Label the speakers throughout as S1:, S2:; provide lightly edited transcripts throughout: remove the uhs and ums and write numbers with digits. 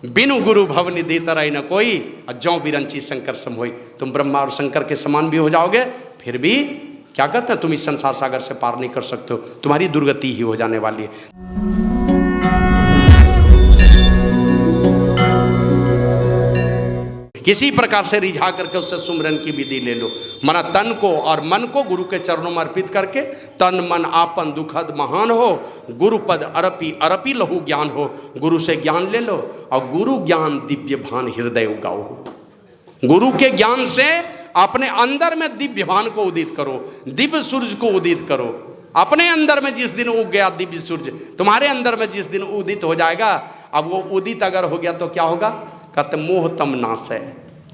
S1: बिनु गुरु भव निधि तरई न कोई, और जौ बिरंची शंकर सम होई। तुम ब्रह्मा और शंकर के समान भी हो जाओगे, फिर भी क्या कहते हैं, तुम इस संसार सागर से पार नहीं कर सकते हो, तुम्हारी दुर्गति ही हो जाने वाली है। किसी प्रकार से रिझा करके उससे सुमरन की विधि ले लो। मना तन को और मन को गुरु के चरणों में अर्पित करके, तन मन आपन दुखद महान हो, गुरु पद अरपी अरपी लहु ज्ञान हो। गुरु से ज्ञान ले लो और गुरु ज्ञान दिव्य भान हृदय उगाओ। गुरु के ज्ञान से अपने अंदर में दिव्य भान को उदित करो, दिव्य सूरज को उदित करो। अपने अंदर में जिस दिन उग गया दिव्य सूरज, तुम्हारे अंदर में जिस दिन उदित हो जाएगा, अब वो उदित अगर हो गया तो क्या होगा, कहते मोह तम नाश है,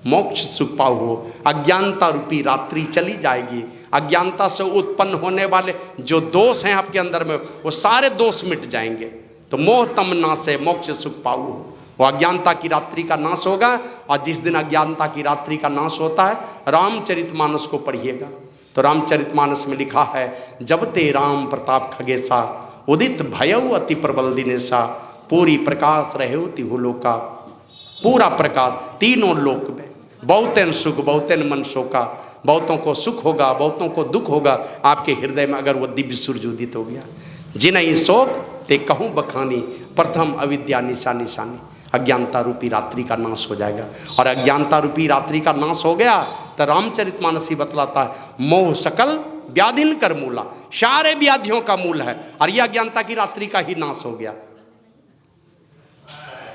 S1: मोक्ष सुख पाओ हो। अज्ञानता रूपी रात्रि चली जाएगी। अज्ञानता से उत्पन्न होने वाले जो दोष हैं आपके अंदर में, वो सारे दोष मिट जाएंगे। तो मोह तम नाश है, मोक्ष सुख पाओ हो। वो अज्ञानता की रात्रि का नाश होगा। और जिस दिन अज्ञानता की रात्रि का नाश होता है, रामचरितमानस को पढ़िएगा तो रामचरितमानस में लिखा है, जब ते राम प्रताप खगेसा, उदित भयउ अति प्रबल दिनेशा, पूरी प्रकाश रहे तिहुलोका। पूरा प्रकाश तीनों लोक में, बहुतन सुख बहुतन मन शोका। बहुतों को सुख होगा, बहुतों को दुख होगा आपके हृदय में अगर वो दिव्य सूरज उदित हो गया। जिनहि शोक ते कहूँ बखानी, प्रथम अविद्या निशा निशानी। अज्ञानता रूपी रात्रि का नाश हो जाएगा। और अज्ञानता रूपी रात्रि का नाश हो गया तो रामचरितमानस ही बतलाता है, मोह सकल व्याधिन कर मूला। सारे व्याधियों का मूल है, और यह अज्ञानता की रात्रि का ही नाश हो गया।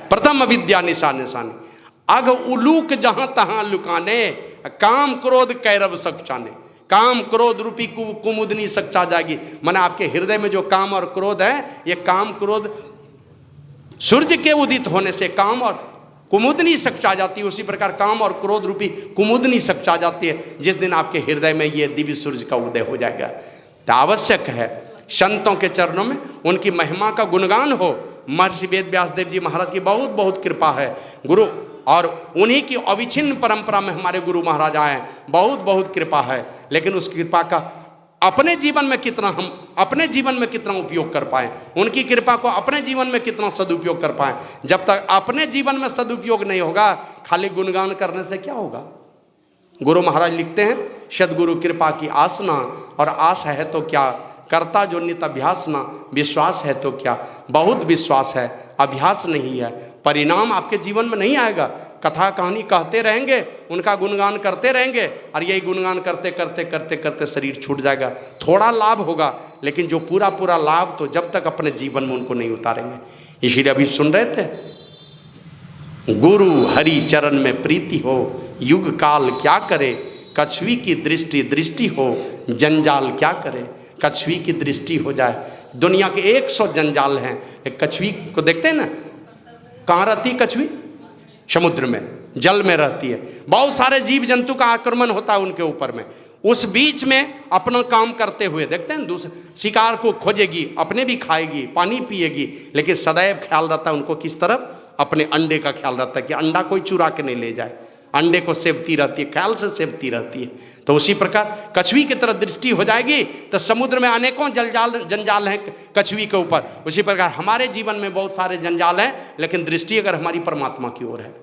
S1: प्रथम अविद्या निशा निशानी, अग उलूक जहां तहां लुकाने, काम क्रोध कैरव सक्षाने। काम क्रोध रूपी कुमुदनी सक्षा जाएगी। माने आपके हृदय में जो काम और क्रोध है, ये काम क्रोध सूर्य के उदित होने से काम और कुमुदनी सक्षा जाती है। उसी प्रकार काम और क्रोध रूपी कुमुदनी सक्षा जाती है जिस दिन आपके हृदय में ये दिव्य सूर्य का उदय हो जाएगा। तो आवश्यक है संतों के चरणों में उनकी महिमा का गुणगान हो। महर्षि वेद व्यास देव जी महाराज की बहुत बहुत कृपा है। गुरु और उन्हीं की अविच्छिन्न परंपरा में हमारे गुरु महाराज आए हैं, बहुत बहुत कृपा है। लेकिन उस कृपा का अपने जीवन में कितना, हम अपने जीवन में कितना उपयोग कर पाए, उनकी कृपा को अपने जीवन में कितना सदुपयोग कर पाए। जब तक अपने जीवन में सदुपयोग नहीं होगा, खाली गुणगान करने से क्या होगा। गुरु महाराज लिखते हैं, सदगुरु कृपा की आसना, और आस है तो क्या, करता जो नित अभ्यास ना, विश्वास है तो क्या। बहुत विश्वास है, अभ्यास नहीं है, परिणाम आपके जीवन में नहीं आएगा। कथा कहानी कहते रहेंगे, उनका गुणगान करते रहेंगे, और यही गुणगान करते करते करते करते शरीर छूट जाएगा। थोड़ा लाभ होगा, लेकिन जो पूरा पूरा लाभ तो जब तक अपने जीवन में उनको नहीं उतारेंगे। इसीलिए अभी सुन रहे थे, गुरु हरि चरण में प्रीति हो, युग काल क्या करे, कछुई की दृष्टि दृष्टि हो, जंजाल क्या करे। कछुई की दृष्टि हो जाए, दुनिया के 100 जंजाल हैं, एक कछुई को देखते हैं ना, कहाँ रहती है कछुई, समुद्र में, जल में रहती है। बहुत सारे जीव जंतु का आक्रमण होता है उनके ऊपर में। उस बीच में अपना काम करते हुए देखते हैं, दूसरे शिकार को खोजेगी, अपने भी खाएगी, पानी पिएगी, लेकिन सदैव ख्याल रहता है उनको किस तरफ, अपने अंडे का ख्याल रहता है कि अंडा कोई चुरा के नहीं ले जाए। अंडे को सेवती रहती है, ख्याल से सेवती रहती है। तो उसी प्रकार कछुई की तरह दृष्टि हो जाएगी तो समुद्र में अनेकों जंजाल हैं कछुई के ऊपर। उसी प्रकार हमारे जीवन में बहुत सारे जंजाल हैं, लेकिन दृष्टि अगर हमारी परमात्मा की ओर है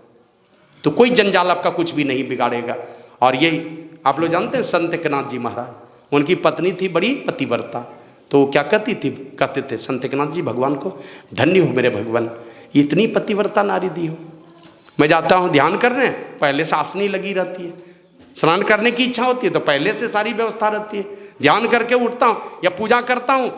S1: तो कोई जंजाल आपका कुछ भी नहीं बिगाड़ेगा। और यही आप लोग जानते हैं, संत एकनाथ जी महाराज, उनकी पत्नी थी बड़ी पतिव्रता, तो वो क्या कहते थे संत एकनाथ जी भगवान को, धन्य हो मेरे भगवान, इतनी पतिव्रता नारी दी हो। मैं जाता हूँ ध्यान करने, पहले से आसनी लगी रहती है, स्नान करने की इच्छा होती है तो पहले से सारी व्यवस्था रहती है, ध्यान करके उठता हूँ या पूजा करता हूँ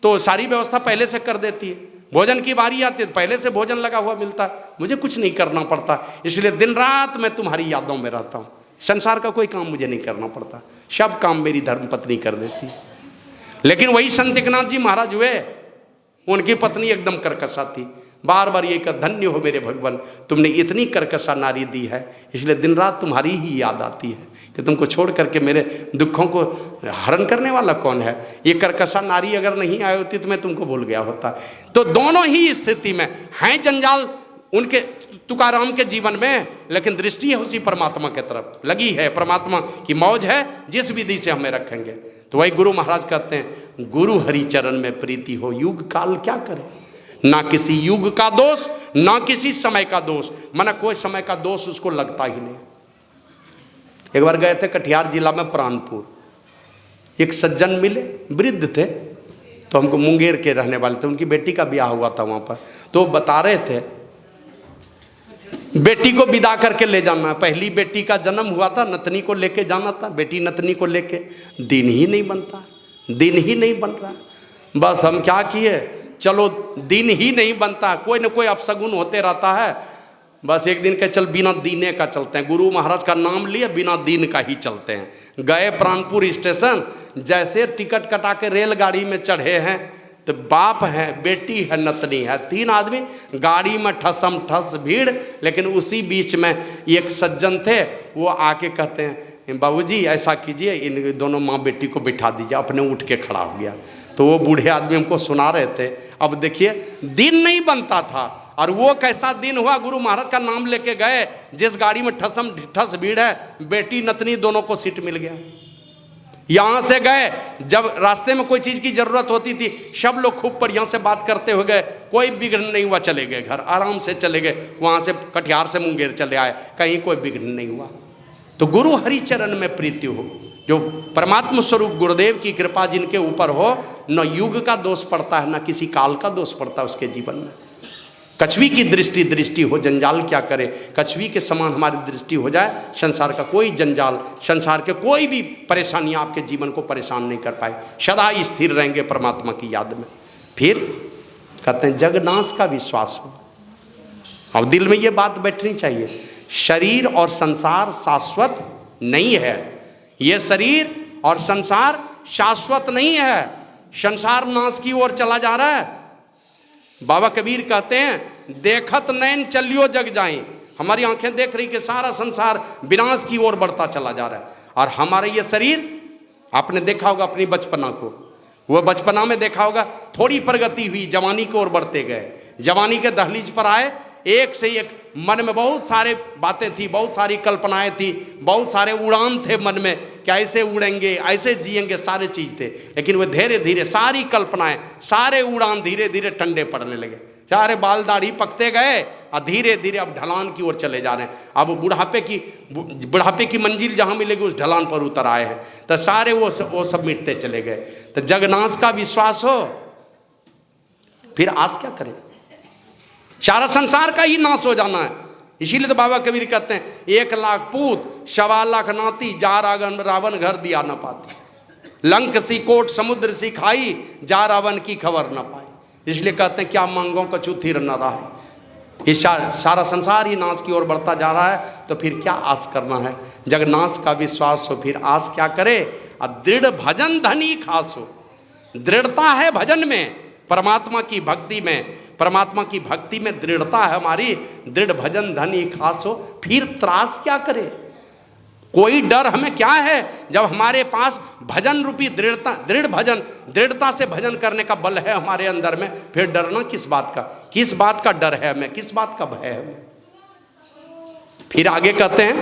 S1: तो सारी व्यवस्था पहले से कर देती है, भोजन की बारी आती है तो पहले से भोजन लगा हुआ मिलता है, मुझे कुछ नहीं करना पड़ता। इसलिए दिन रात मैं तुम्हारी यादों में रहता हूँ, संसार का कोई काम मुझे नहीं करना पड़ता, सब काम मेरी धर्मपत्नी कर देती है। लेकिन वही संत एकनाथ जी महाराज हुए, उनकी पत्नी एकदम कर्कशा थी, बार बार ये कहा, धन्य हो मेरे भगवान, तुमने इतनी कर्कशा नारी दी है, इसलिए दिन रात तुम्हारी ही याद आती है कि तुमको छोड़ करके मेरे दुखों को हरण करने वाला कौन है। ये कर्कशा नारी अगर नहीं आई होती तो मैं तुमको भूल गया होता। तो दोनों ही स्थिति में हैं जंजाल उनके तुकाराम के जीवन में, लेकिन दृष्टि है उसी परमात्मा के तरफ लगी है, परमात्मा की मौज है, जिस विधि से हमें रखेंगे। तो वही गुरु महाराज कहते हैं, गुरु हरि चरण में प्रीति हो, युग काल क्या करे, ना किसी युग का दोष, ना किसी समय का दोष, माना कोई समय का दोष उसको लगता ही नहीं। एक बार गए थे कटिहार जिला में प्राणपुर, एक सज्जन मिले, वृद्ध थे, तो हमको मुंगेर के रहने वाले थे, उनकी बेटी का ब्याह हुआ था वहाँ पर, तो बता रहे थे बेटी को विदा करके ले जाना, पहली बेटी का जन्म हुआ था, नतनी को लेके जाना था, बेटी नतनी को लेके, दिन ही नहीं बनता, दिन ही नहीं बन रहा। बस हम क्या किए, चलो दिन ही नहीं बनता, कोई ना कोई अपशगुन होते रहता है, बस एक दिन के चल बिना दीने का चलते हैं, गुरु महाराज का नाम लिए बिना दिन का ही चलते हैं। गए प्राणपुर स्टेशन, जैसे टिकट कटा के रेलगाड़ी में चढ़े हैं तो बाप है, बेटी है, नतनी है, 3 आदमी गाड़ी में ठसम ठस भीड़। लेकिन उसी बीच में एक सज्जन थे, वो आके कहते हैं बाबूजी ऐसा कीजिए, इन दोनों माँ बेटी को बिठा दीजिए, अपने उठ के खड़ा हो गया। तो वो बूढ़े आदमी हमको सुना रहे थे। अब देखिए दिन नहीं बनता था, और वो कैसा दिन हुआ, गुरु महाराज का नाम लेके गए, जिस गाड़ी में ठसम ठस भीड़ है, बेटी नतनी दोनों को सीट मिल गया। यहाँ से गए, जब रास्ते में कोई चीज़ की ज़रूरत होती थी, सब लोग खूब बढ़िया से बात करते हुए गए, कोई बिगड़ नहीं हुआ, चले गए घर, आराम से चले गए। वहाँ से कटिहार से मुंगेर चले आए, कहीं कोई बिगड़ नहीं हुआ। तो गुरु हरि चरण में प्रीति हो, जो परमात्मा स्वरूप गुरुदेव की कृपा जिनके ऊपर हो, न युग का दोष पड़ता है, न किसी काल का दोष पड़ता है उसके जीवन में। कछवी की दृष्टि दृष्टि हो, जंजाल क्या करे, कछवी के समान हमारी दृष्टि हो जाए, संसार का कोई जंजाल, संसार के कोई भी परेशानियां आपके जीवन को परेशान नहीं कर पाए, सदा स्थिर रहेंगे परमात्मा की याद में। फिर कहते हैं जगनाश का विश्वास हो। अब दिल में ये बात बैठनी चाहिए, शरीर और संसार शाश्वत नहीं है, ये शरीर और संसार शाश्वत नहीं है, संसार नाश की ओर चला जा रहा है। बाबा कबीर कहते हैं देखत नैन चलियो जग जाए, हमारी आंखें देख रही कि सारा संसार विनाश की ओर बढ़ता चला जा रहा है। और हमारा ये शरीर, आपने देखा होगा अपनी बचपना को, वो बचपना में देखा होगा थोड़ी प्रगति हुई, जवानी की ओर बढ़ते गए, जवानी के दहलीज पर आए, एक से एक मन में बहुत सारे बातें थी, बहुत सारी कल्पनाएं थी, बहुत सारे उड़ान थे मन में कि ऐसे उड़ेंगे, ऐसे जिएंगे, सारे चीज़ थे। लेकिन वे धीरे धीरे सारी कल्पनाएं, सारे उड़ान धीरे धीरे ठंडे पड़ने लगे, सारे बाल दाढ़ी पकते गए और धीरे धीरे अब ढलान की ओर चले जा रहे हैं। अब बुढ़ापे की मंजिल जहाँ मिलेगी उस ढलान पर उतर आए हैं, तो सारे वो सब मिटते चले गए। तो जगनाश का विश्वास हो, फिर आस क्या करें, सारा संसार का ही नाश हो जाना है। इसीलिए तो बाबा कबीर कहते हैं 1 लाख पूत 1.25 लाख नाती, जा रावण घर दिया न पाती, लंक सी कोट समुद्र सी खाई, जा रावण की खबर न पाई। इसलिए कहते हैं क्या मांगों का चुथीर न रहा है, ये सारा संसार ही नाश की ओर बढ़ता जा रहा है, तो फिर क्या आस करना है। जगनाश का विश्वास हो, फिर आस क्या करे, और दृढ़ भजन धनी खास हो। दृढ़ता है भजन में, परमात्मा की भक्ति में, परमात्मा की भक्ति में दृढ़ता है हमारी, दृढ़ भजन धनी खास हो, फिर त्रास क्या करे, कोई डर हमें क्या है, जब हमारे पास भजन रूपी दृढ़ता, दृढ़ भजन, दृढ़ता से भजन करने का बल है हमारे अंदर में, फिर डरना किस बात का, किस बात का डर है हमें, किस बात का भय है हमें। फिर आगे कहते हैं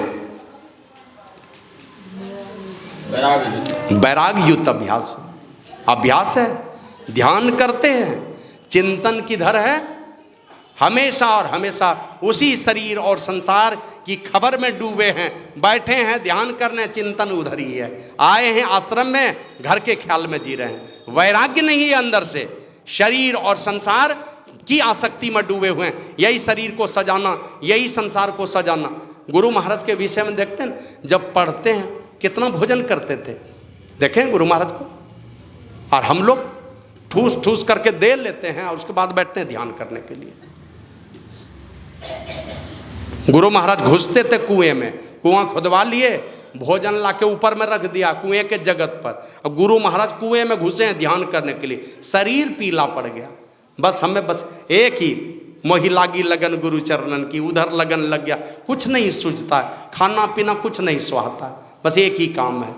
S1: वैराग युक्त अभ्यास, अभ्यास है, ध्यान करते हैं, चिंतन किधर है, हमेशा और हमेशा उसी शरीर और संसार की खबर में डूबे हैं, बैठे हैं ध्यान करने, चिंतन उधर ही है, आए हैं आश्रम में, घर के ख्याल में जी रहे हैं। वैराग्य नहीं है अंदर से, शरीर और संसार की आसक्ति में डूबे हुए हैं, यही शरीर को सजाना, यही संसार को सजाना। गुरु महाराज के विषय में देखते हैं, जब पढ़ते हैं कितना भोजन करते थे, देखें गुरु महाराज को, और हम लोग ठूस ठूस करके दे लेते हैं और उसके बाद बैठते हैं ध्यान करने के लिए। गुरु महाराज घुसते थे कुएं में, कुआं खुदवा लिए, भोजन लाके ऊपर में रख दिया कुएं के जगत पर, और गुरु महाराज कुएं में घुसे हैं ध्यान करने के लिए, शरीर पीला पड़ गया, बस हमें बस एक ही मोहि लागी लगन गुरु चरणन की, उधर लगन लग गया, कुछ नहीं सूझता, खाना पीना कुछ नहीं सुहाता, बस एक ही काम है।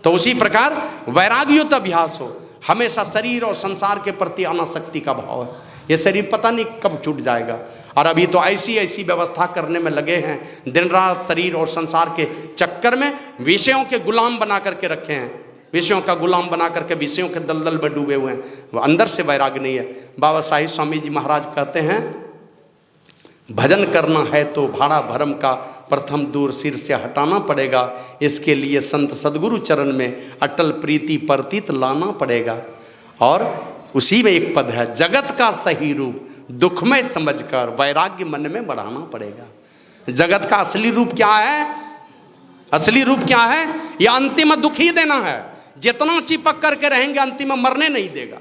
S1: तो उसी प्रकार वैराग्युत अभ्यास हो, हमेशा शरीर और संसार के प्रति अनासक्ति का भाव है। ये शरीर पता नहीं कब छूट जाएगा, और अभी तो ऐसी ऐसी व्यवस्था करने में लगे हैं, दिन रात शरीर और संसार के चक्कर में विषयों के गुलाम बना करके रखे हैं। विषयों का गुलाम बना करके विषयों के दलदल में डूबे हुए हैं, वो अंदर से वैराग्य नहीं है। बाबा साहिब स्वामी जी महाराज कहते हैं, भजन करना है तो भाड़ा भरम का प्रथम दूर सिर से हटाना पड़ेगा। इसके लिए संत सदगुरु चरण में अटल प्रीति प्रतीत लाना पड़ेगा। और उसी में एक पद है, जगत का सही रूप दुखमय समझकर वैराग्य मन में बढ़ाना पड़ेगा। जगत का असली रूप क्या है? असली रूप क्या है? यह अंतिम दुख ही देना है। जितना चिपक करके रहेंगे अंतिम में मरने नहीं देगा।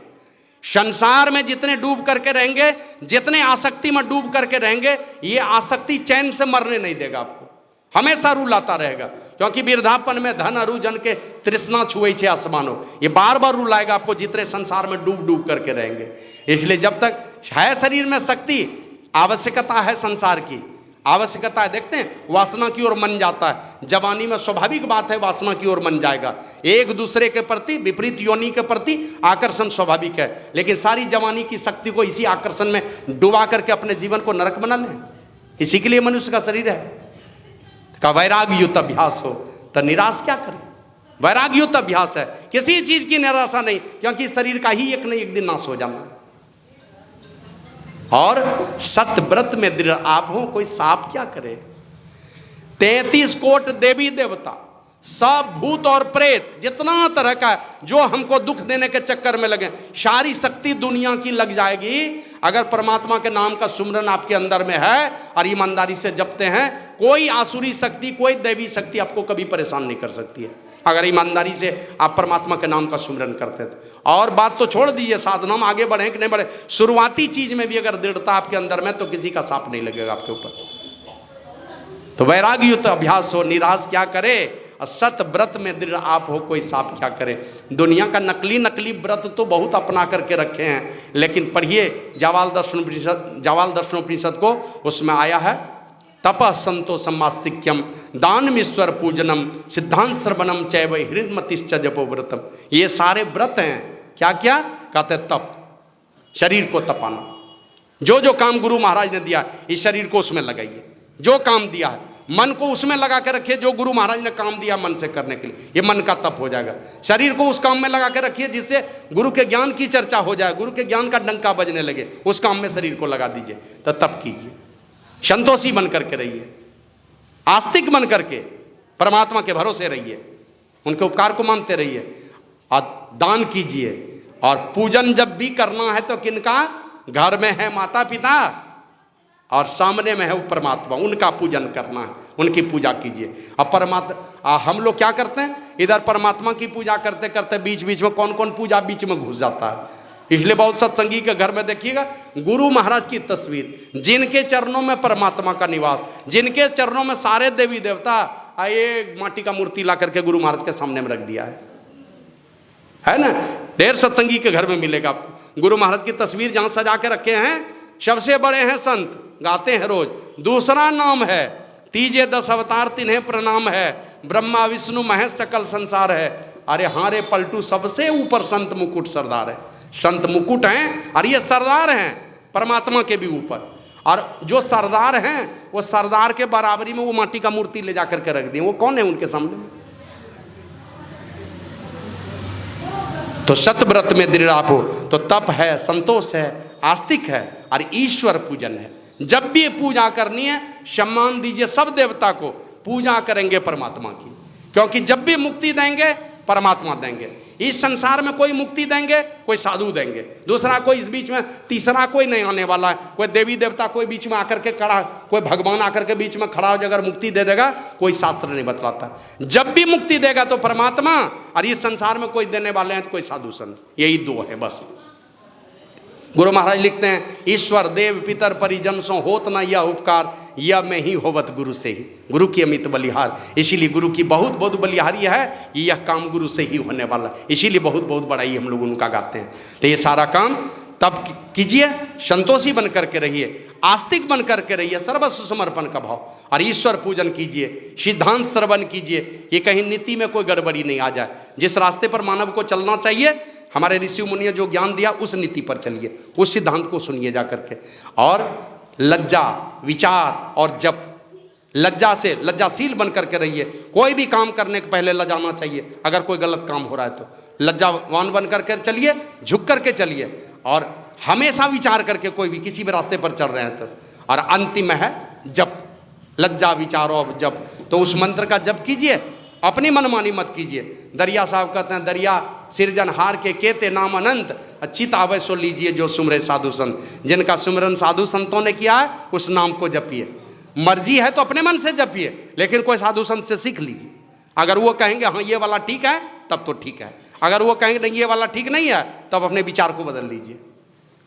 S1: संसार में जितने डूब करके रहेंगे, जितने आसक्ति में डूब करके रहेंगे, ये आसक्ति चैन से मरने नहीं देगा आपको, हमेशा रुलाता रहेगा। क्योंकि वृद्धापन में धन अरु जन के तृष्णा छुए छे आसमानो, ये बार बार रुलाएगा आपको जितने संसार में डूब डूब करके रहेंगे। इसलिए जब तक है शरीर में शक्ति, आवश्यकता है संसार की, आवश्यकता है। देखते हैं वासना की ओर मन जाता है, जवानी में स्वाभाविक बात है वासना की ओर मन जाएगा। एक दूसरे के प्रति, विपरीत योनि के प्रति आकर्षण स्वाभाविक है। लेकिन सारी जवानी की शक्ति को इसी आकर्षण में डुबा करके अपने जीवन को नरक बना लें, इसी के लिए मनुष्य का शरीर है। का वैराग्युत अभ्यास हो तो निराश क्या करें? वैराग्युत अभ्यास है, किसी चीज की निराशा नहीं, क्योंकि शरीर का ही एक न एक दिन नाश हो जाना है। और सतव्रत में दृढ़ आप हो, कोई साप क्या करे? 33 कोट देवी देवता, सब भूत और प्रेत, जितना तरह का जो हमको दुख देने के चक्कर में लगे, सारी शक्ति दुनिया की लग जाएगी। अगर परमात्मा के नाम का सुमरन आपके अंदर में है और ईमानदारी से जपते हैं, कोई आसुरी शक्ति, कोई दैवी शक्ति आपको कभी परेशान नहीं कर सकती है, अगर ईमानदारी से आप परमात्मा के नाम का सुमरन करते हैं। और बात तो छोड़ दीजिए साधना में आगे बढ़े कि नहीं बढ़े, शुरुआती चीज में भी अगर दृढ़ता आपके अंदर में, तो किसी का साप नहीं लगेगा आपके ऊपर। तो वैराग्युत अभ्यास हो, निराश क्या करे? सत व्रत में दृढ़ आप हो, कोई साप क्या करे? दुनिया का नकली नकली व्रत तो बहुत अपना करके रखे हैं, लेकिन पढ़िए जावाल दर्शनोपनिषद को, उसमें आया है तपः संतोषमास्तिक्यम दानमीश्वर पूजनम सिद्धांत श्रवणम चैव हृदमतिश्च जपो व्रतम। ये सारे व्रत हैं। क्या क्या कहते? तप, शरीर को तपाना। जो जो काम गुरु महाराज ने दिया इस शरीर को उसमें लगाइए, जो काम दिया है मन को उसमें लगा के रखिए, जो गुरु महाराज ने काम दिया मन से करने के लिए, ये मन का तप हो जाएगा। शरीर को उस काम में लगा के रखिए जिससे गुरु के ज्ञान की चर्चा हो जाए, गुरु के ज्ञान का डंका बजने लगे, उस काम में शरीर को लगा दीजिए, तो तप कीजिए। संतोषी बन करके रहिए, आस्तिक बन करके परमात्मा के भरोसे रहिए, उनके उपकार को मानते रहिए और दान कीजिए। और पूजन जब भी करना है तो किनका? घर में है माता पिता और सामने में है वो परमात्मा, उनका पूजन करना है, उनकी पूजा कीजिए। अब परमात्मा, हम लोग क्या करते हैं, इधर परमात्मा की पूजा करते करते बीच बीच में कौन कौन पूजा बीच में घुस जाता है। इसलिए बहुत सत्संगी के घर में देखिएगा गुरु महाराज की तस्वीर, जिनके चरणों में परमात्मा का निवास, जिनके चरणों में सारे देवी देवता, आए माटी का मूर्ति ला करके गुरु महाराज के सामने में रख दिया है ना। ढेर सत्संगी के घर में मिलेगा आपको गुरु महाराज की तस्वीर, जहां सजा के रखे हैं। सबसे बड़े हैं संत, गाते हैं रोज, दूसरा नाम है तीजे 10 अवतार तिन्हें प्रणाम है, ब्रह्मा विष्णु महेश सकल संसार है। अरे हाँ रे पलटू, सबसे ऊपर संत मुकुट सरदार है, संत मुकुट हैं और ये सरदार हैं परमात्मा के भी ऊपर। और जो सरदार हैं वो सरदार के बराबरी में वो माटी का मूर्ति ले जाकर के रख दिए, वो कौन है उनके सामने में? तो सतव्रत में दृढ़ आप हो तो तप है, संतोष है, आस्तिक है और ईश्वर पूजन है। जब भी पूजा करनी है सम्मान दीजिए सब देवता को, पूजा करेंगे परमात्मा की, क्योंकि जब भी मुक्ति देंगे परमात्मा देंगे। इस संसार में कोई मुक्ति देंगे, कोई साधु देंगे, दूसरा कोई इस बीच में, तीसरा कोई नहीं आने वाला है। कोई देवी देवता कोई बीच में आकर के खड़ा, कोई भगवान आकर के बीच में खड़ा हो अगर मुक्ति दे देगा, कोई शास्त्र नहीं बतलाता। जब भी मुक्ति देगा तो परमात्मा, और इस संसार में कोई देने वाले हैं तो कोई साधु संत, यही दो है बस। गुरु महाराज लिखते हैं, ईश्वर देव पितर परिजन सो होत न यह उपकार, यह में ही होवत गुरु से ही, गुरु की अमित बलिहार। इसीलिए गुरु की बहुत बहुत बलिहारी है, यह काम गुरु से ही होने वाला, इसीलिए बहुत बहुत बड़ाई हम लोग उनका गाते हैं। तो ये सारा काम तब कीजिए, संतोषी बन करके रहिए, आस्तिक बन करके रहिए, सर्वस्व समर्पण का भाव, और ईश्वर पूजन कीजिए, सिद्धांत श्रवण कीजिए। ये कहीं नीति में कोई गड़बड़ी नहीं आ जाए। जिस रास्ते पर मानव को चलना चाहिए, हमारे ऋषि मुनियों जो ज्ञान दिया उस नीति पर चलिए, उस सिद्धांत को सुनिए जा करके। और लज्जा, विचार और जप, लज्जा से लज्जाशील बन करके रहिए। कोई भी काम करने के पहले लजाना चाहिए। अगर कोई गलत काम हो रहा है तो लज्जावान बन करके चलिए, झुक करके चलिए, और हमेशा विचार करके कोई भी किसी भी रास्ते पर चल रहे हैं तो। और अंतिम है जप, लज्जा विचारो अब जप। तो उस मंत्र का जप कीजिए, अपनी मनमानी मत कीजिए। दरिया साहब कहते हैं, दरिया सिरजनहार के केते नाम अनंत, चित आवे सो लीजिए जो सुमरे साधु संत। जिनका सुमरन साधु संतों ने किया है उस नाम को जपिए। मर्जी है तो अपने मन से जपिए, लेकिन कोई साधु संत से सीख लीजिए। अगर वो कहेंगे हाँ ये वाला ठीक है तब तो ठीक है, अगर वो कहेंगे नहीं ये वाला ठीक नहीं है तब अपने विचार को बदल लीजिए।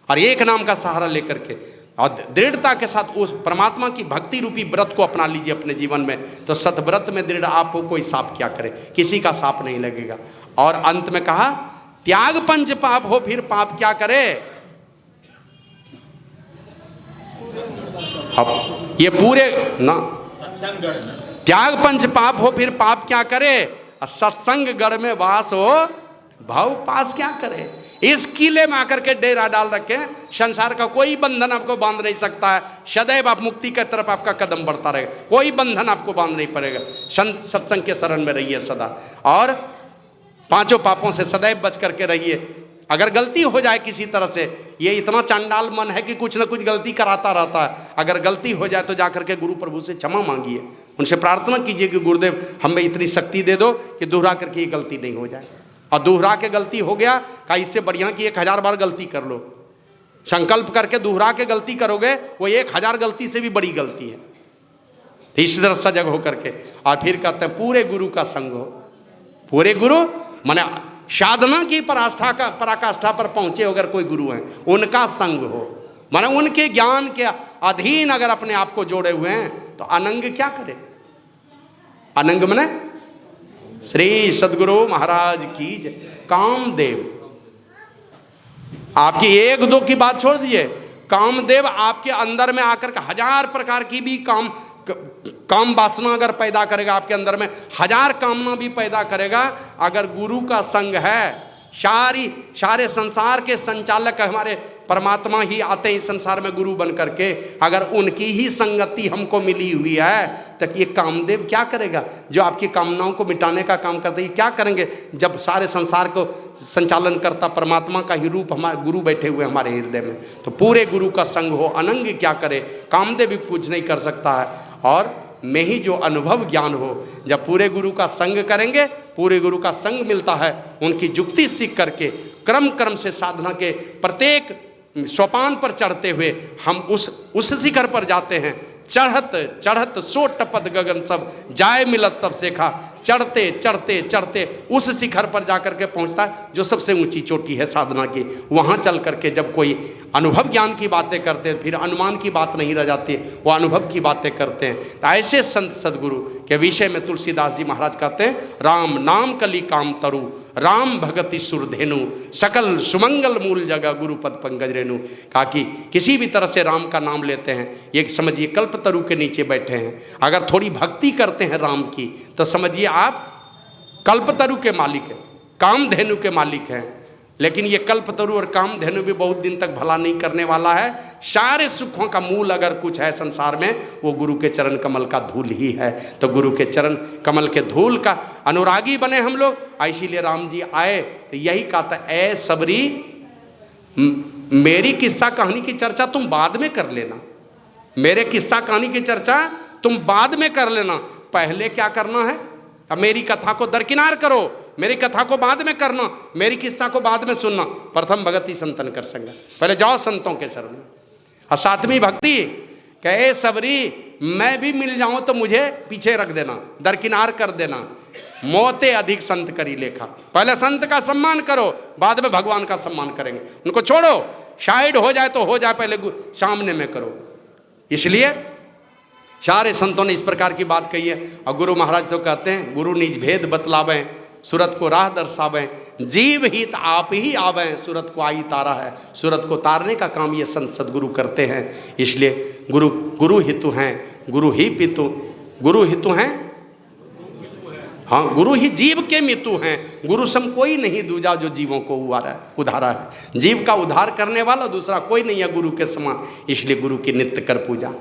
S1: और एक नाम का सहारा लेकर के और दृढ़ता के साथ उस परमात्मा की भक्ति रूपी व्रत को अपना लीजिए अपने जीवन में। तो सतव्रत में दृढ़ आपको कोई साप क्या करे, किसी का साप नहीं लगेगा। और अंत में कहा त्याग पंच पाप हो फिर पाप क्या करे। अब ये पूरे ना त्याग पंच पाप हो फिर पाप क्या करे, सत्संग गढ़ में वास हो भाव पास क्या करे। इस किले में आकर के डेरा डाल रखे, संसार का कोई बंधन आपको बांध नहीं सकता है। सदैव आप मुक्ति की तरफ आपका कदम बढ़ता रहेगा, कोई बंधन आपको बांध नहीं पड़ेगा। सत्संग के शरण में रहिए सदा, और पांचों पापों से सदैव बच करके रहिए। अगर गलती हो जाए किसी तरह से, ये इतना चांडाल मन है कि कुछ ना कुछ गलती कराता रहता है। अगर गलती हो जाए तो जाकर के गुरु प्रभु से क्षमा मांगिए, उनसे प्रार्थना कीजिए कि गुरुदेव हमें इतनी शक्ति दे दो कि दोहरा करके ये गलती नहीं हो जाए। और दोहरा के गलती हो गया का इससे बढ़िया कि 1000 बार गलती कर लो। संकल्प करके दोहरा के गलती करोगे वो 1000 गलती से भी बड़ी गलती है। तो इस तरह सजग हो करके, और फिर कहते हैं पूरे गुरु का संग हो। पूरे गुरु माने साधना की पराकाष्ठा पर पहुंचे अगर कोई गुरु हैं उनका संग हो, माने उनके ज्ञान के अधीन अगर अपने आप को जोड़े हुए हैं तो अनंग क्या करे। अनंग माने श्री सदगुरु महाराज की जय। कामदेव आपकी 1-2 की बात छोड़ दीजिए, कामदेव आपके अंदर में आकर के 1000 प्रकार की भी काम वासना अगर पैदा करेगा, आपके अंदर में 1000 कामना भी पैदा करेगा। अगर गुरु का संग है, सारे संसार के संचालक हमारे परमात्मा ही आते हैं इस संसार में गुरु बन करके। अगर उनकी ही संगति हमको मिली हुई है तो ये कामदेव क्या करेगा, जो आपकी कामनाओं को मिटाने का काम करते हैं, क्या करेंगे जब सारे संसार को संचालन करता परमात्मा का ही रूप हमारे गुरु बैठे हुए हमारे हृदय में। तो पूरे गुरु का संग हो, अनंग क्या करे, कामदेव भी कुछ नहीं कर सकता है। और में ही जो अनुभव ज्ञान हो, जब पूरे गुरु का संग करेंगे, पूरे गुरु का संग मिलता है, उनकी जुक्ति सीख करके क्रम से साधना के प्रत्येक सोपान पर चढ़ते हुए हम उस शिखर पर जाते हैं। चढ़त सो टपत गगन सब जाए मिलत सब सेखा। चढ़ते उस शिखर पर जाकर के पहुंचता है जो सबसे ऊंची चोटी है साधना की। वहां चल करके जब कोई अनुभव ज्ञान की बातें करते हैं, फिर अनुमान की बात नहीं रह जाती, वो अनुभव की बातें करते हैं। तो ऐसे संत सदगुरु के विषय में तुलसीदास जी महाराज कहते हैं, राम नाम कली काम तरु, राम भगति सुरधेनु, सकल सुमंगल मूल जगह गुरु पद पंकज रेणु। कहा कि किसी भी तरह से राम का नाम लेते हैं, ये समझिए कल्प तरु के नीचे बैठे हैं। अगर थोड़ी भक्ति करते हैं राम की तो समझिए आप कल्पतरु के मालिक हैं, कामधेनु के मालिक हैं। लेकिन ये कल्पतरु और कामधेनु भी बहुत दिन तक भला नहीं करने वाला है। सारे सुखों का मूल अगर कुछ है संसार में, वो गुरु के चरण कमल का धूल ही है। तो गुरु के चरण कमल के धूल का अनुरागी बने हम लोग। इसीलिए राम जी आए तो यही कहा था, ए सबरी मेरी किस्सा कहानी की चर्चा तुम बाद में कर लेना, मेरे किस्सा कहानी की चर्चा तुम बाद में कर लेना। पहले क्या करना है, अब मेरी कथा को दरकिनार करो, मेरी कथा को बाद में करना, मेरी किस्सा को बाद में सुनना। प्रथम भगति संतन कर संगा, पहले जाओ संतों के शरण में। और 7वीं भक्ति कहे सबरी मैं भी मिल जाऊं तो मुझे पीछे रख देना, दरकिनार कर देना। मोते अधिक संत करी लेखा, पहले संत का सम्मान करो, बाद में भगवान का सम्मान करेंगे। उनको छोड़ो, साइड हो जाए तो हो जाए, पहले सामने में करो। इसलिए सारे संतों ने इस प्रकार की बात कही है। और गुरु महाराज तो कहते हैं, गुरु निज भेद बतलावें, सूरत को राह दर्शावें, जीव हित आप ही आवें, सूरत को आई तारा है। सूरत को तारने का काम ये संत सदगुरु करते हैं। इसलिए गुरु हितु हैं, गुरु ही पितु, गुरु हितु हैं, हाँ गुरु ही जीव के मितु हैं। गुरु सम कोई नहीं दूजा जो जीवों को उधारा है। जीव का उद्धार करने वाला दूसरा कोई नहीं है गुरु के समान। इसलिए गुरु की नित्य कर पूजा।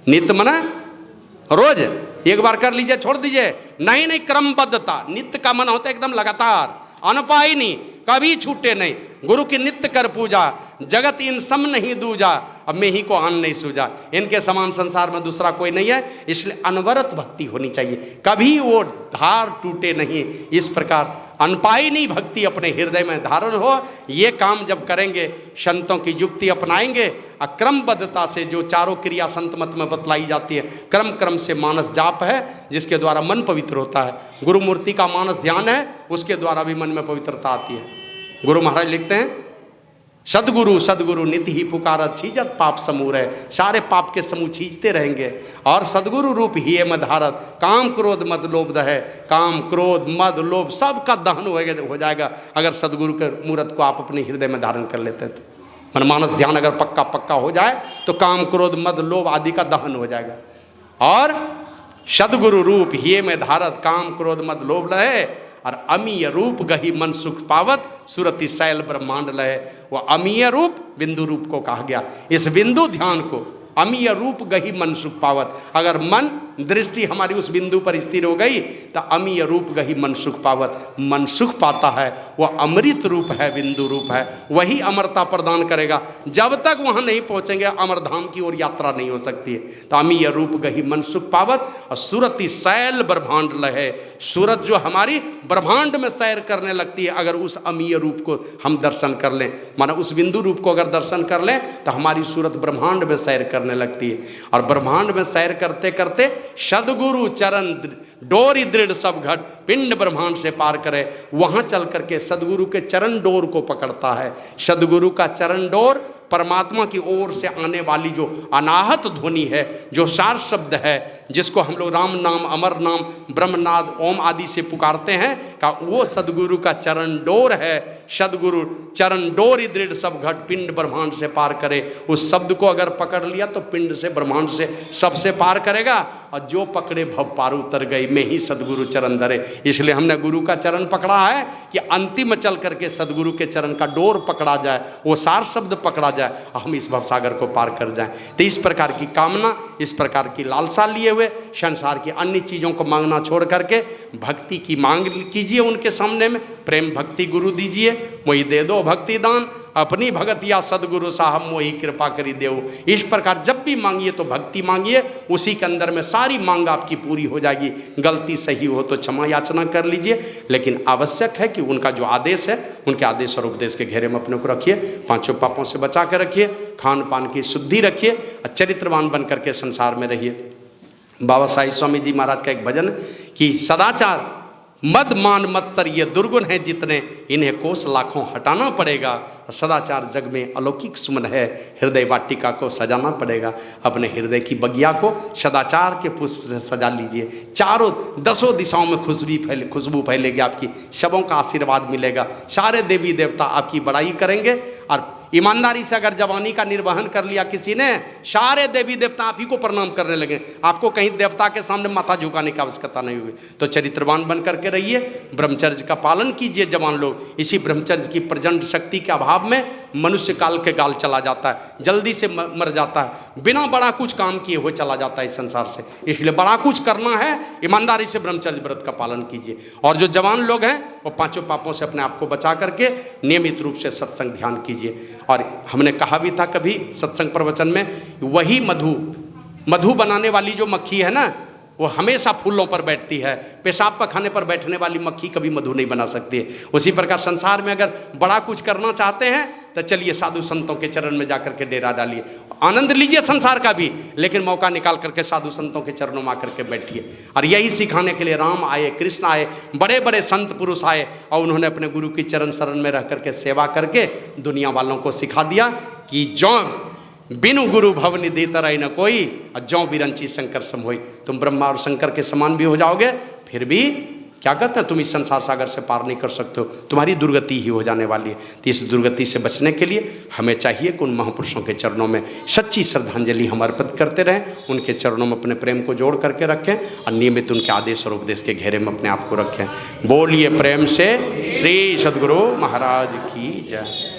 S1: नित्य मना रोज एक बार कर लीजिए, छोड़ दीजिए। नहीं नहीं, क्रमबद्धता, नित्य का मन होता है एकदम लगातार, अनपाई नहीं, कभी छूटे नहीं। गुरु की नित्य कर पूजा, जगत इन सम नहीं दूजा, अब मैं ही को आन नहीं सूझा। इनके समान संसार में दूसरा कोई नहीं है, इसलिए अनवरत भक्ति होनी चाहिए, कभी वो धार टूटे नहीं। इस प्रकार अनपाई नहीं भक्ति अपने हृदय में धारण हो। ये काम जब करेंगे, संतों की युक्ति अपनाएंगे, क्रमबद्धता से जो चारों क्रिया संत मत में बतलाई जाती है, क्रम क्रम से मानस जाप है जिसके द्वारा मन पवित्र होता है। गुरु मूर्ति का मानस ध्यान है, उसके द्वारा भी मन में पवित्रता आती है। गुरु महाराज लिखते हैं, सदगुरु सदगुरु नित्य ही पुकारत, छीजत पाप समूह है। सारे पाप के समूह छींचते रहेंगे। और सदगुरु रूप ही मद धारत, काम क्रोध मद लोभ दहे, काम क्रोध मद लोभ सबका दहन हो जाएगा अगर सदगुरु के मूर्त को आप अपने हृदय में धारण कर लेते हैं तो। मनमानस ध्यान अगर पक्का पक्का हो जाए तो काम क्रोध मद लोभ आदि का दहन हो जाएगा। और सदगुरु रूप ही में धारत, काम क्रोध मद लोभ लहे, और अमीय रूप गही मन सुख पावत, सुरति शैल ब्रह्मांड लहे। वो अमीय रूप बिंदु रूप को कहा गया। इस बिंदु ध्यान को अमीय रूप गही मन सुख पावत, अगर मन दृष्टि हमारी उस बिंदु पर स्थिर हो गई तो अमीय रूप गही मन सुख पावत, मन सुख पाता है। वह अमृत रूप है, बिंदु रूप है, वही अमरता प्रदान करेगा। जब तक वहाँ नहीं पहुँचेंगे अमरधाम की ओर यात्रा नहीं हो सकती है। तो अमीय रूप गही मन सुख पावत, और सूरति शैल ब्रह्मांड लहे। सूरत जो हमारी ब्रह्मांड में सैर करने लगती है, अगर उस अमीय रूप को हम दर्शन कर लें, माना उस बिंदु रूप को अगर दर्शन कर लें तो हमारी सूरत ब्रह्मांड में सैर करने लगती है। और ब्रह्मांड में सैर करते करते सदगुरु चरण डोरी दृढ़ सब घट, पिंड ब्रह्मांड से पार करे। वहां चल करके सदगुरु के चरण डोर को पकड़ता है। सदगुरु का चरण डोर परमात्मा की ओर से आने वाली जो अनाहत ध्वनि है, जो सार शब्द है, जिसको हम लोग राम नाम, अमर नाम, ब्रह्मनाद, ओम आदि से पुकारते हैं, का वो सदगुरु का चरण डोर है। सदगुरु चरण डोर दृढ़ सब घट, पिंड ब्रह्मांड से पार करे। उस शब्द को अगर पकड़ लिया तो पिंड से, ब्रह्मांड से, सबसे पार करेगा। और जो पकड़े भव पार उतर गई, मैं ही सदगुरु चरण धरे। इसलिए हमने गुरु का चरण पकड़ा है कि अंतिम चल करके सदगुरु के चरण का डोर पकड़ा जाए, वो सार शब्द पकड़ा जाए, हम इस भवसागर को पार कर जाएं। तो इस प्रकार की कामना, इस प्रकार की लालसा लिए हुए संसार की अन्य चीज़ों को मांगना छोड़ करके भक्ति की मांग कीजिए। उनके सामने में प्रेम भक्ति गुरु दीजिए, मोहि दे दो भक्ति दान, अपनी भगत या सदगुरु साहब मोहि कृपा करी देव। इस प्रकार जब भी मांगिए तो भक्ति मांगिए, उसी के अंदर में सारी मांग आपकी पूरी हो जाएगी। गलती सही हो तो क्षमा याचना कर लीजिए, लेकिन आवश्यक है कि उनका जो आदेश है, उनके आदेश और उपदेश के घेरे में अपने को रखिए। पांचों पापों से बचा कर रखिए, खान पान की शुद्धि रखिए, और चरित्रवान बन करके संसार में रहिए। बाबा साईं स्वामी जी महाराज का एक भजन कि सदाचार मद मान मत्सर ये दुर्गुण हैं जितने, इन्हें कोस लाखों हटाना पड़ेगा। सदाचार जग में अलौकिक सुमन है, हृदय वाटिका को सजाना पड़ेगा। अपने हृदय की बगिया को सदाचार के पुष्प से सजा लीजिए। चारों दसों दिशाओं में खुशबू फैलेगी आपकी, सबों का आशीर्वाद मिलेगा। सारे देवी देवता आपकी बड़ाई करेंगे। और ईमानदारी से अगर जवानी का निर्वहन कर लिया किसी ने, सारे देवी देवता आप ही को प्रणाम करने लगे। आपको कहीं देवता के सामने माथा झुकाने की आवश्यकता नहीं होगी। तो चरित्रवान बन करके रहिए, ब्रह्मचर्य का पालन कीजिए। जवान लोग इसी ब्रह्मचर्य की प्रचंड शक्ति के अभाव में मनुष्य काल के गाल चला जाता है, जल्दी से मर जाता है, बिना बड़ा कुछ काम किए हुए चला जाता है इस संसार से। इसलिए बड़ा कुछ करना है, ईमानदारी से ब्रह्मचर्य व्रत का पालन कीजिए। और जो जवान लोग हैं वो पांचों पापों से अपने आप को बचा करके नियमित रूप से सत्संग ध्यान कीजिए। और हमने कहा भी था कभी सत्संग प्रवचन में, वही मधु बनाने वाली जो मक्खी है ना, वो हमेशा फूलों पर बैठती है। पेशाब पखाने पर बैठने वाली मक्खी कभी मधु नहीं बना सकती है। उसी प्रकार संसार में अगर बड़ा कुछ करना चाहते हैं तो चलिए साधु संतों के चरण में जाकर के डेरा डालिए, आनंद लीजिए संसार का भी, लेकिन मौका निकाल करके साधु संतों के चरणों में आकर के बैठिए। और यही सिखाने के लिए राम आए, कृष्ण आए, बड़े बड़े संत पुरुष आए, और उन्होंने अपने गुरु की चरण शरण में रह करके सेवा करके दुनिया वालों को सिखा दिया कि जो बिनु गुरु भवनि देता रही न कोई, और जो बिरंची शंकर सम होई। तुम ब्रह्मा और शंकर के समान भी हो जाओगे, फिर भी क्या कहते हैं, तुम इस संसार सागर से पार नहीं कर सकते हो, तुम्हारी दुर्गति ही हो जाने वाली है। तो इस दुर्गति से बचने के लिए हमें चाहिए कि उन महापुरुषों के चरणों में सच्ची श्रद्धांजलि हम अर्पित करते रहें, उनके चरणों में अपने प्रेम को जोड़ करके रखें, और नियमित उनके आदेश और उपदेश के घेरे में अपने आप को रखें। बोलिए प्रेम से श्री सद्गुरु महाराज की जय।